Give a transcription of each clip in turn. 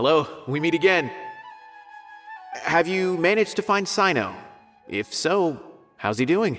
Hello, we meet again. Have you managed to find Cyno? If so, how's he doing?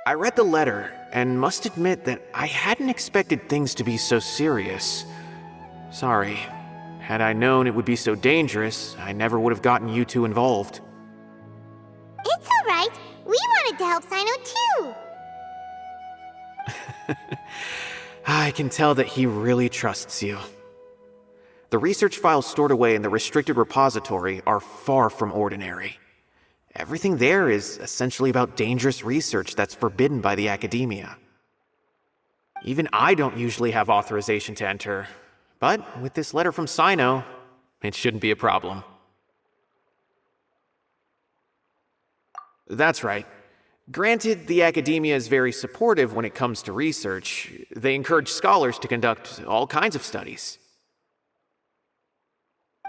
I read the letter, and must admit that I hadn't expected things to be so serious. Sorry. Had I known it would be so dangerous, I never would have gotten you two involved. It's alright. We wanted to help Cyno too. I can tell that he really trusts you. The research files stored away in the restricted repository are far from ordinary. Everything there is essentially about dangerous research that's forbidden by the academia. Even I don't usually have authorization to enter, but with this letter from Cyno, it shouldn't be a problem. That's right. Granted, the academia is very supportive when it comes to research. They encourage scholars to conduct all kinds of studies.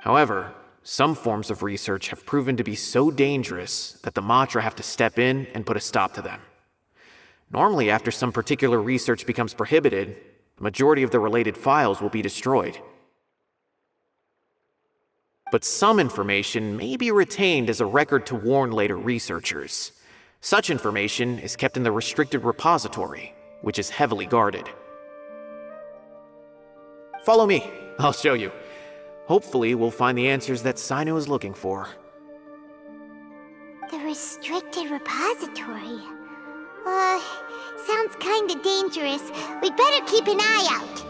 However, some forms of research have proven to be so dangerous that the Matra have to step in and put a stop to them. Normally, after some particular research becomes prohibited, the majority of the related files will be destroyed. But some information may be retained as a record to warn later researchers. Such information is kept in the restricted repository, which is heavily guarded. Follow me, I'll show you. Hopefully, we'll find the answers that Cyno is looking for. The restricted repository. Sounds kinda dangerous. We'd better keep an eye out.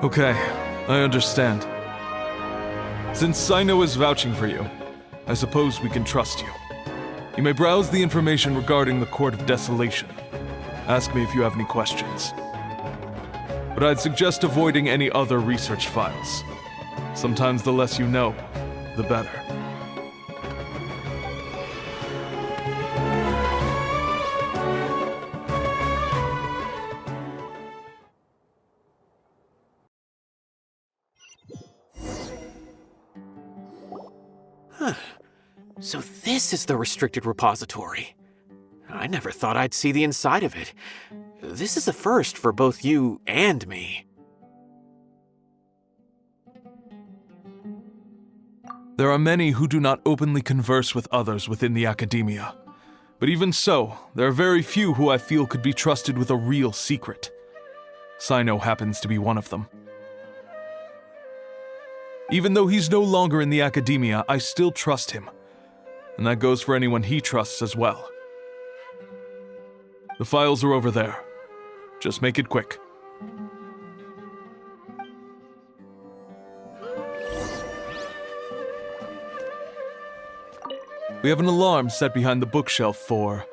Okay, I understand. Since Cyno is vouching for you, I suppose we can trust you. You may browse the information regarding the Court of Desolation. Ask me if you have any questions. But I'd suggest avoiding any other research files. Sometimes the less you know, the better. So this is the restricted repository. I never thought I'd see the inside of it. This is a first for both you and me. There are many who do not openly converse with others within the academia. But even so, there are very few who I feel could be trusted with a real secret. Cyno happens to be one of them. Even though he's no longer in the academia, I still trust him. And that goes for anyone he trusts as well. The files are over there. Just make it quick. We have an alarm set behind the bookshelf for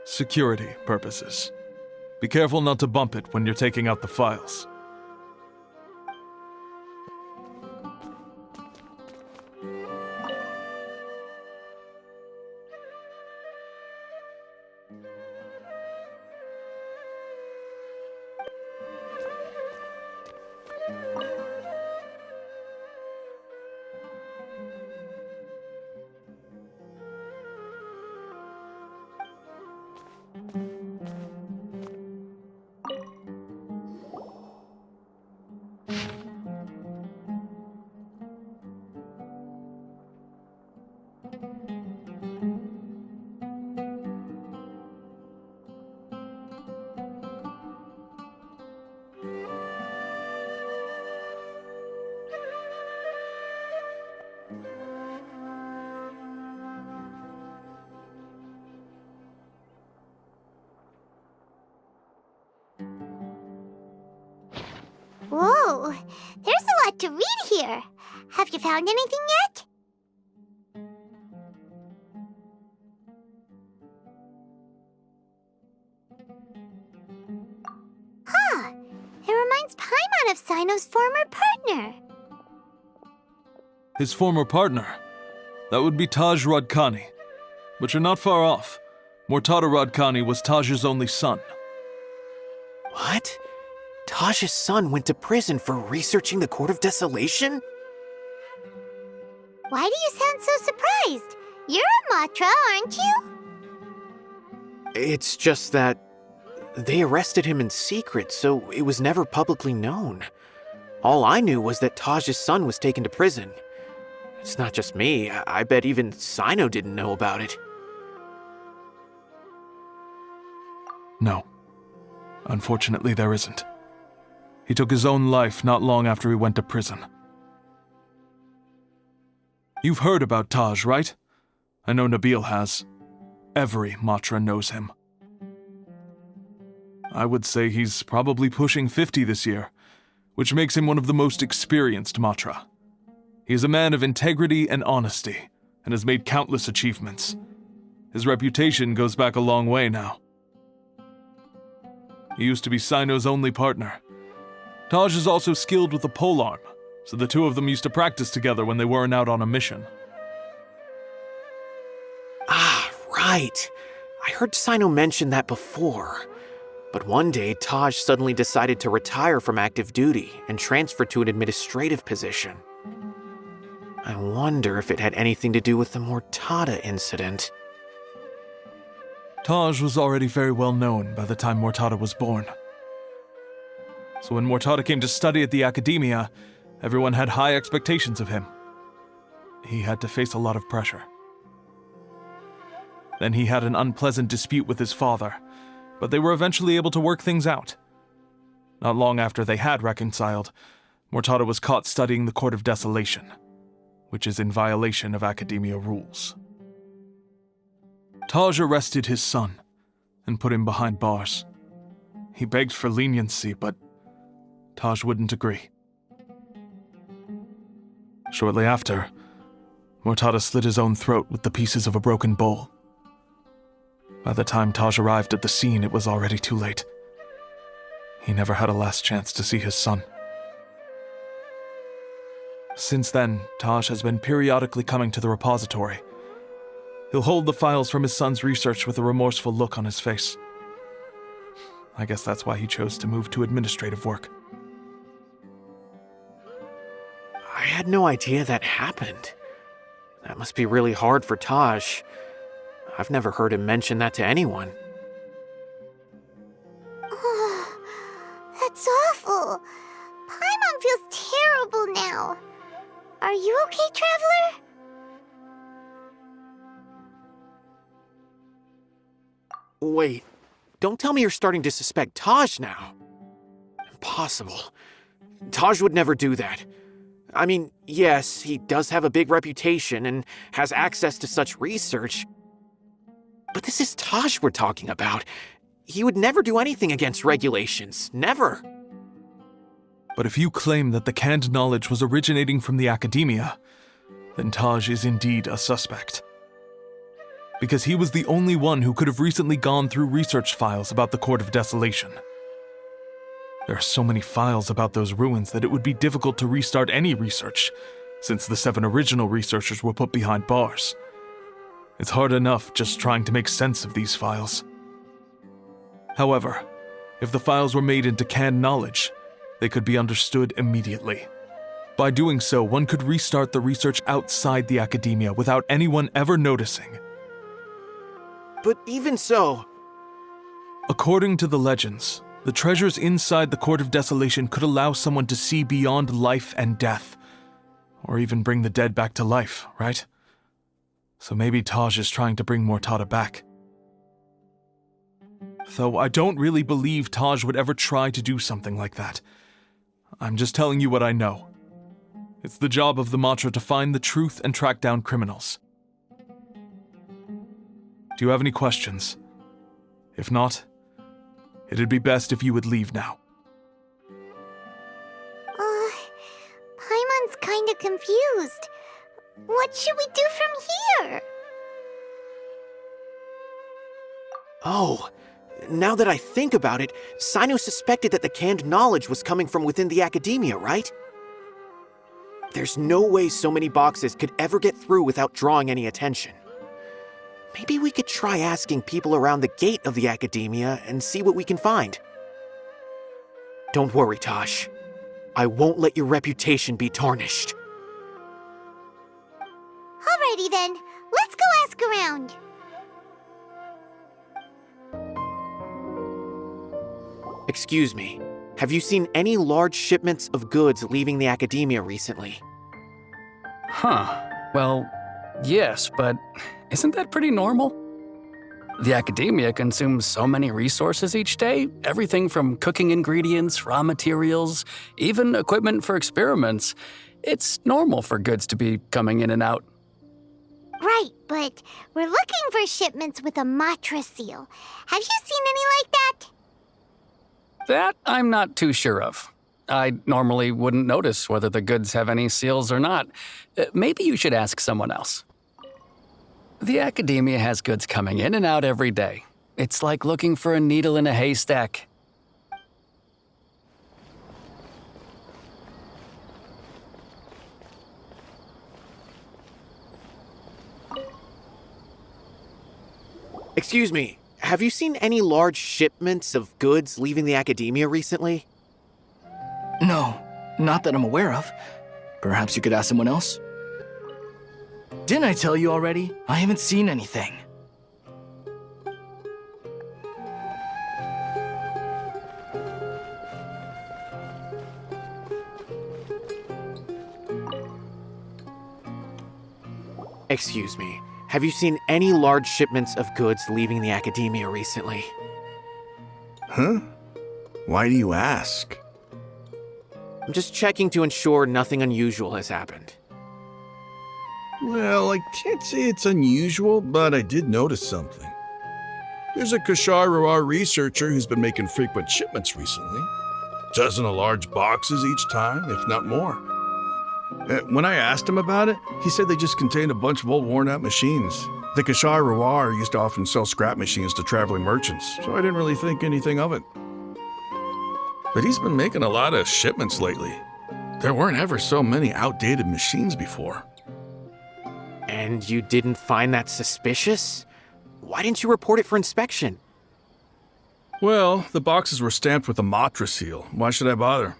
security purposes. Be careful not to bump it when you're taking out the files. Whoa, there's a lot to read here. Have you found anything yet? reminds Paimon of Cyno's former partner. His former partner? That would be Taj Radkani. But you're not far off. Mortar Radkani was Taj's only son. What? Taj's son went to prison for researching the Court of Desolation? Why do you sound so surprised? You're a Matra, aren't you? It's just that they arrested him in secret, so it was never publicly known. All I knew was that Taj's son was taken to prison. It's not just me. I bet even Cyno didn't know about it. No. Unfortunately, there isn't. He took his own life not long after he went to prison. You've heard about Taj, right? I know Nabil has. Every Matra knows him. I would say he's probably pushing 50 this year, which makes him one of the most experienced Matra. He is a man of integrity and honesty, and has made countless achievements. His reputation goes back a long way now. He used to be Cyno's only partner. Taj is also skilled with the polearm, so the two of them used to practice together when they weren't out on a mission. Ah, right. I heard Cyno mention that before. But one day, Taj suddenly decided to retire from active duty and transfer to an administrative position. I wonder if it had anything to do with the Mortada incident. Taj was already very well known by the time Mortada was born. So when Mortada came to study at the academia, everyone had high expectations of him. He had to face a lot of pressure. Then he had an unpleasant dispute with his father, but they were eventually able to work things out. Not long after they had reconciled, Mortada was caught studying the Court of Desolation, which is in violation of academia rules. Taj arrested his son and put him behind bars. He begged for leniency, but Taj wouldn't agree. Shortly after, Mortada slit his own throat with the pieces of a broken bowl. By the time Taj arrived at the scene, it was already too late. He never had a last chance to see his son. Since then, Taj has been periodically coming to the repository. He'll hold the files from his son's research with a remorseful look on his face. I guess that's why he chose to move to administrative work. I had no idea that happened. That must be really hard for Taj. I've never heard him mention that to anyone. Oh, that's awful. Paimon feels terrible now. Are you okay, Traveler? Wait, don't tell me you're starting to suspect Taj now. Impossible. Taj would never do that. I mean, yes, he does have a big reputation and has access to such research. But this is Taj we're talking about. He would never do anything against regulations. Never. But if you claim that the canned knowledge was originating from the academia, then Taj is indeed a suspect. Because he was the only one who could have recently gone through research files about the Court of Desolation. There are so many files about those ruins that it would be difficult to restart any research, since the 7 original researchers were put behind bars. It's hard enough just trying to make sense of these files. However, if the files were made into canned knowledge, they could be understood immediately. By doing so, one could restart the research outside the academia without anyone ever noticing. But even so... According to the legends, the treasures inside the Court of Desolation could allow someone to see beyond life and death, or even bring the dead back to life, right? So maybe Taj is trying to bring Mortada back. Though I don't really believe Taj would ever try to do something like that. I'm just telling you what I know. It's the job of the Matra to find the truth and track down criminals. Do you have any questions? If not, it'd be best if you would leave now. Paimon's kinda confused. What should we do from here? Oh, Now that I think about it, Cyno suspected that the canned knowledge was coming from within the academia, right? There's no way so many boxes could ever get through without drawing any attention. Maybe we could try asking people around the gate of the academia and see what we can find. Don't worry, Taj. I won't let your reputation be tarnished. Alrighty then, let's go ask around. Excuse me, have you seen any large shipments of goods leaving the academia recently? Huh. Well, yes, but isn't that pretty normal? The academia consumes so many resources each day, everything from cooking ingredients, raw materials, even equipment for experiments. It's normal for goods to be coming in and out. Right, but we're looking for shipments with a Matra seal. Have you seen any like that? That I'm not too sure of. I normally wouldn't notice whether the goods have any seals or not. Maybe you should ask someone else. The academia has goods coming in and out every day. It's like looking for a needle in a haystack. Excuse me, have you seen any large shipments of goods leaving the academia recently? No, not that I'm aware of. Perhaps you could ask someone else? Didn't I tell you already? I haven't seen anything. Excuse me, have you seen any large shipments of goods leaving the academia recently? Huh? Why do you ask? I'm just checking to ensure nothing unusual has happened. Well, I can't say it's unusual, but I did notice something. There's a Kashar researcher who's been making frequent shipments recently. Dozen of large boxes each time, if not more. When I asked him about it, he said they just contained a bunch of old worn-out machines. The Kashar used to often sell scrap machines to traveling merchants, so I didn't really think anything of it. But he's been making a lot of shipments lately. There weren't ever so many outdated machines before. And you didn't find that suspicious? Why didn't you report it for inspection? Well, the boxes were stamped with a Matra seal. Why should I bother?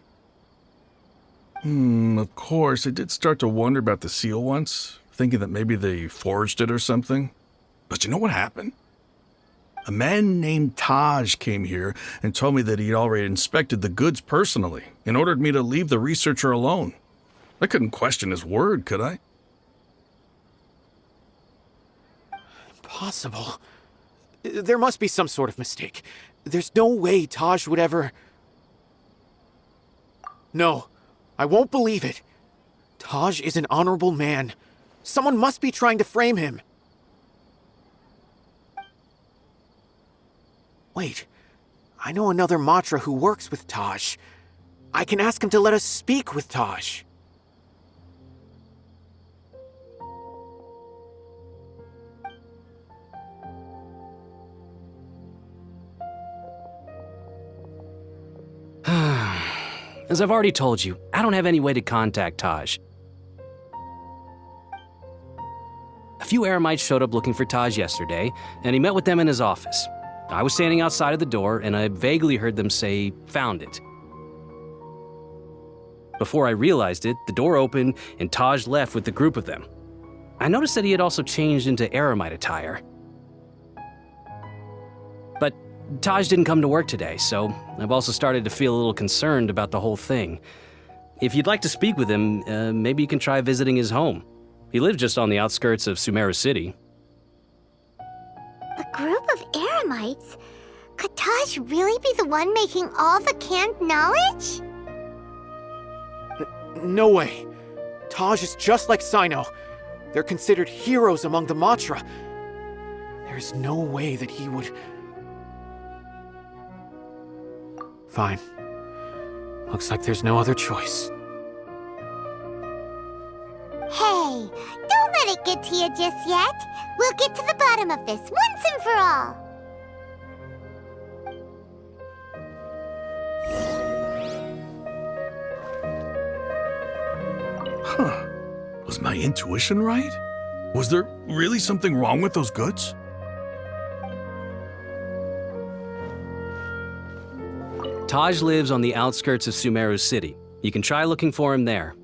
Of course, I did start to wonder about the seal once, thinking that maybe they forged it or something. But you know what happened? A man named Taj came here and told me that he'd already inspected the goods personally and ordered me to leave the researcher alone. I couldn't question his word, could I? Impossible. There must be some sort of mistake. There's no way Taj would ever... No, I won't believe it. Taj is an honorable man. Someone must be trying to frame him. Wait, I know another Matra who works with Taj. I can ask him to let us speak with Taj. As I've already told you, I don't have any way to contact Taj. A few Eremites showed up looking for Taj yesterday, and he met with them in his office. I was standing outside of the door, and I vaguely heard them say, "Found it." Before I realized it, the door opened, and Taj left with the group of them. I noticed that he had also changed into Eremite attire. But Taj didn't come to work today, so I've also started to feel a little concerned about the whole thing. If you'd like to speak with him, maybe you can try visiting his home. He lives just on the outskirts of Sumeru City. A group of Eremites? Could Taj really be the one making all the canned knowledge? No way. Taj is just like Cyno. They're considered heroes among the Matra. There's no way that he would... Fine. Looks like there's no other choice. Hey, don't let it get to you just yet. We'll get to the bottom of this once and for all. Was my intuition right? Was there really something wrong with those goods? Taj lives on the outskirts of Sumeru City. You can try looking for him there.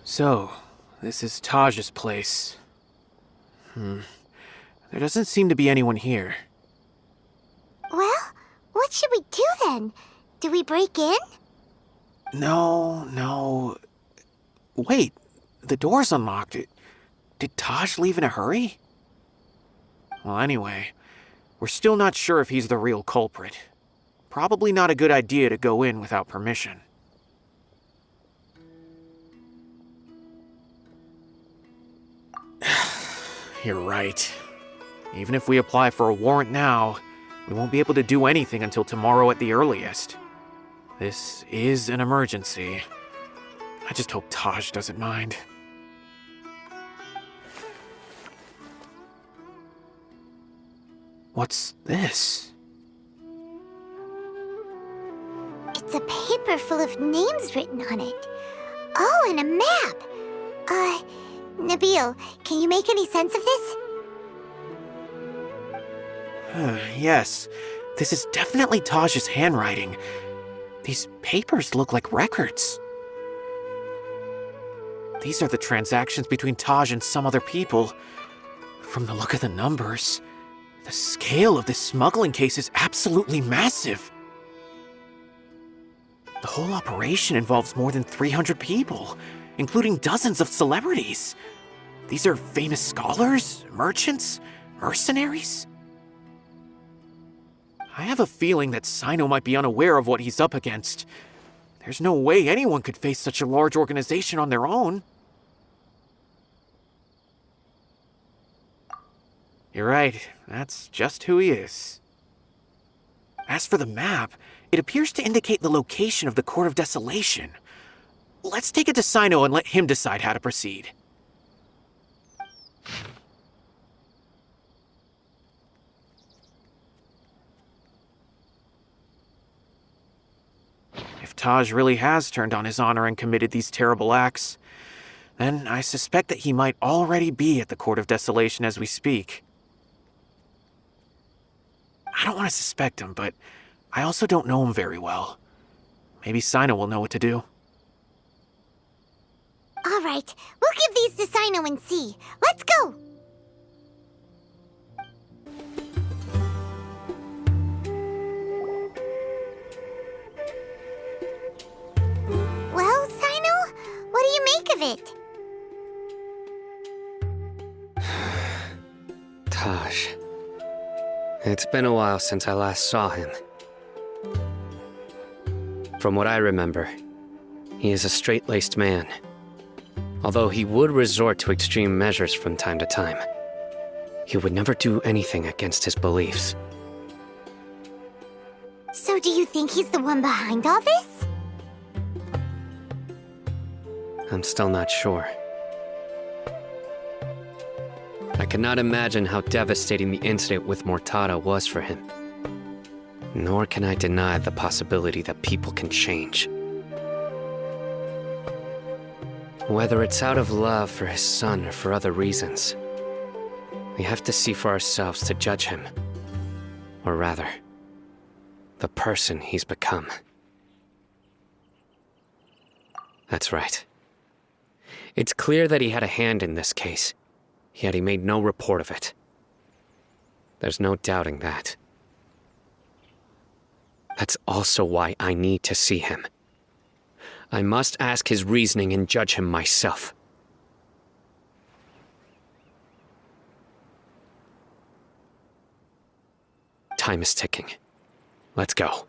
So, this is Taj's place. There doesn't seem to be anyone here. Well, what should we do then? Do we break in? No. Wait, the door's unlocked. Did Taj leave in a hurry? Well, anyway, we're still not sure if he's the real culprit. Probably not a good idea to go in without permission. You're right. Even if we apply for a warrant now, we won't be able to do anything until tomorrow at the earliest. This is an emergency. I just hope Taj doesn't mind. What's this? It's a paper full of names written on it. Oh, and a map. Nabil, can you make any sense of this? Yes, this is definitely Taj's handwriting. These papers look like records. These are the transactions between Taj and some other people. From the look of the numbers, the scale of this smuggling case is absolutely massive. The whole operation involves more than 300 people, including dozens of celebrities. These are famous scholars, merchants, mercenaries. I have a feeling that Cyno might be unaware of what he's up against. There's no way anyone could face such a large organization on their own. You're right, that's just who he is. As for the map, it appears to indicate the location of the Court of Desolation. Let's take it to Cyno and let him decide how to proceed. If Taj really has turned on his honor and committed these terrible acts, then I suspect that he might already be at the Court of Desolation as we speak. I don't want to suspect him, but I also don't know him very well. Maybe Cyno will know what to do. All right, we'll give these to Cyno and see. Let's go! Well, Cyno, what do you make of it? Taj. It's been a while since I last saw him. From what I remember, he is a straight-laced man. Although he would resort to extreme measures from time to time, he would never do anything against his beliefs. So do you think he's the one behind all this? I'm still not sure. I cannot imagine how devastating the incident with Mortada was for him. Nor can I deny the possibility that people can change. Whether it's out of love for his son or for other reasons, we have to see for ourselves to judge him. Or rather, the person he's become. That's right. It's clear that he had a hand in this case, yet he made no report of it. There's no doubting that. That's also why I need to see him. I must ask his reasoning and judge him myself. Time is ticking. Let's go.